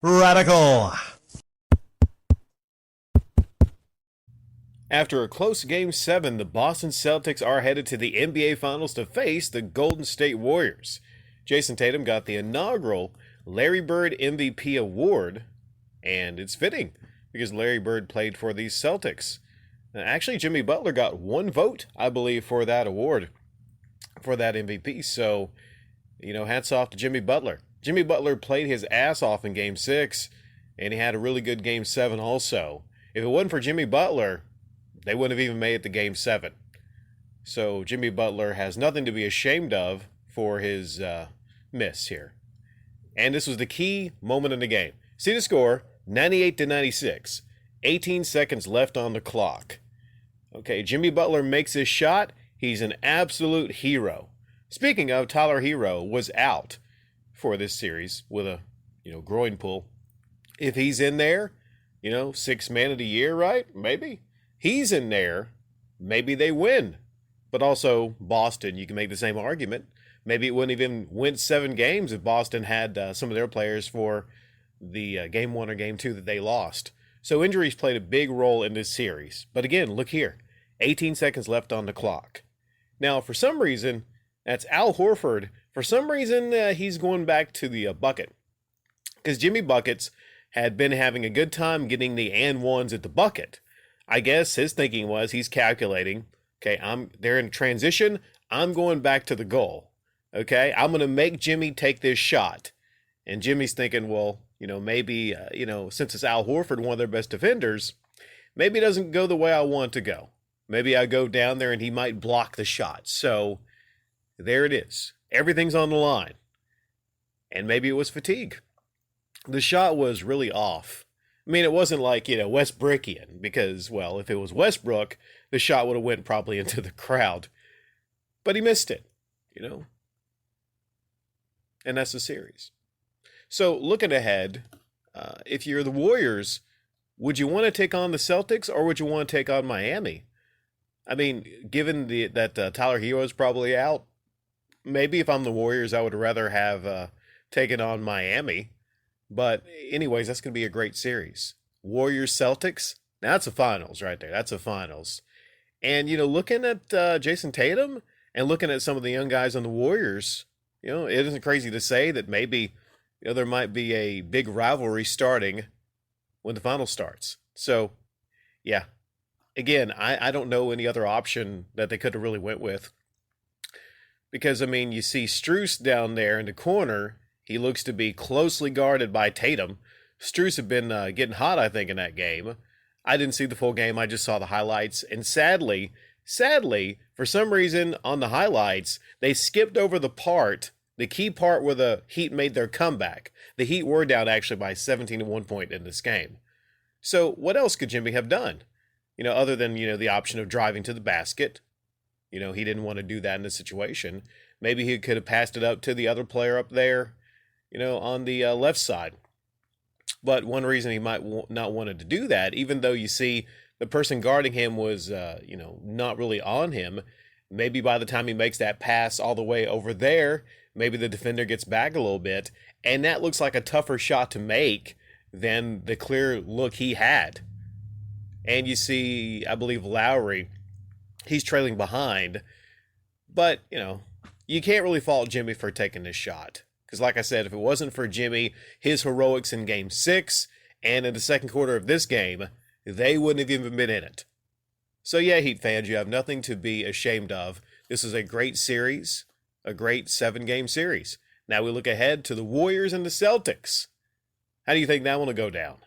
Radical. After a close Game 7, the Boston Celtics are headed to the NBA Finals to face the Golden State Warriors. Jason Tatum got the inaugural Larry Bird MVP award, and it's fitting because Larry Bird played for the Celtics. Actually, Jimmy Butler got one vote, I believe, for that award, for that MVP. So, hats off to Jimmy Butler. Jimmy Butler played his ass off in Game 6, and he had a really good Game 7 also. If it wasn't for Jimmy Butler, they wouldn't have even made it to Game 7. So Jimmy Butler has nothing to be ashamed of for his miss here. And this was the key moment in the game. See the score, 98-96. 18 seconds left on the clock. Okay, Jimmy Butler makes his shot. He's an absolute hero. Speaking of, Tyler Hero was out for this series with a, groin pull. If he's in there, sixth man of the year, right? Maybe. He's in there, maybe they win. But also, Boston, you can make the same argument. Maybe it wouldn't even win 7 games if Boston had some of their players for the Game 1 or Game 2 that they lost. So injuries played a big role in this series. But again, look here, 18 seconds left on the clock. Now, for some reason, that's Al Horford. For some reason, he's going back to the bucket. Because Jimmy Buckets had been having a good time getting the and ones at the bucket. I guess his thinking was he's calculating, okay, they're in transition, I'm going back to the goal. Okay, I'm going to make Jimmy take this shot. And Jimmy's thinking, well, maybe, since it's Al Horford, one of their best defenders, maybe it doesn't go the way I want it to go. Maybe I go down there and he might block the shot. So there it is. Everything's on the line. And maybe it was fatigue. The shot was really off. I mean, it wasn't like, Westbrookian, because, well, if it was Westbrook, the shot would have went probably into the crowd. But he missed it, And that's the series. So, looking ahead, if you're the Warriors, would you want to take on the Celtics or would you want to take on Miami? I mean, given that Tyler Hero is probably out, maybe if I'm the Warriors, I would rather have taken on Miami. But anyways, that's going to be a great series. Warriors-Celtics, that's a finals right there. That's a finals. And, looking at Jason Tatum and looking at some of the young guys on the Warriors, it isn't crazy to say that maybe there might be a big rivalry starting when the final starts. So, yeah. Again, I don't know any other option that they could have really went with. Because, you see Strus down there in the corner. He looks to be closely guarded by Tatum. Strus had been getting hot, I think, in that game. I didn't see the full game. I just saw the highlights. And sadly, for some reason on the highlights, they skipped over the key part where the Heat made their comeback. The Heat were down actually by 17 at one point in this game. So what else could Jimmy have done? Other than, the option of driving to the basket. He didn't want to do that in this situation. Maybe he could have passed it up to the other player up there, on the left side. But one reason he might not wanted to do that, even though you see the person guarding him was, not really on him, maybe by the time he makes that pass all the way over there, maybe the defender gets back a little bit, and that looks like a tougher shot to make than the clear look he had. And you see, I believe Lowry, he's trailing behind, but, you can't really fault Jimmy for taking this shot. Because like I said, if it wasn't for Jimmy, his heroics in Game 6 and in the second quarter of this game, they wouldn't have even been in it. So yeah, Heat fans, you have nothing to be ashamed of. This is a great series, a great 7-game series. Now we look ahead to the Warriors and the Celtics. How do you think that one will go down?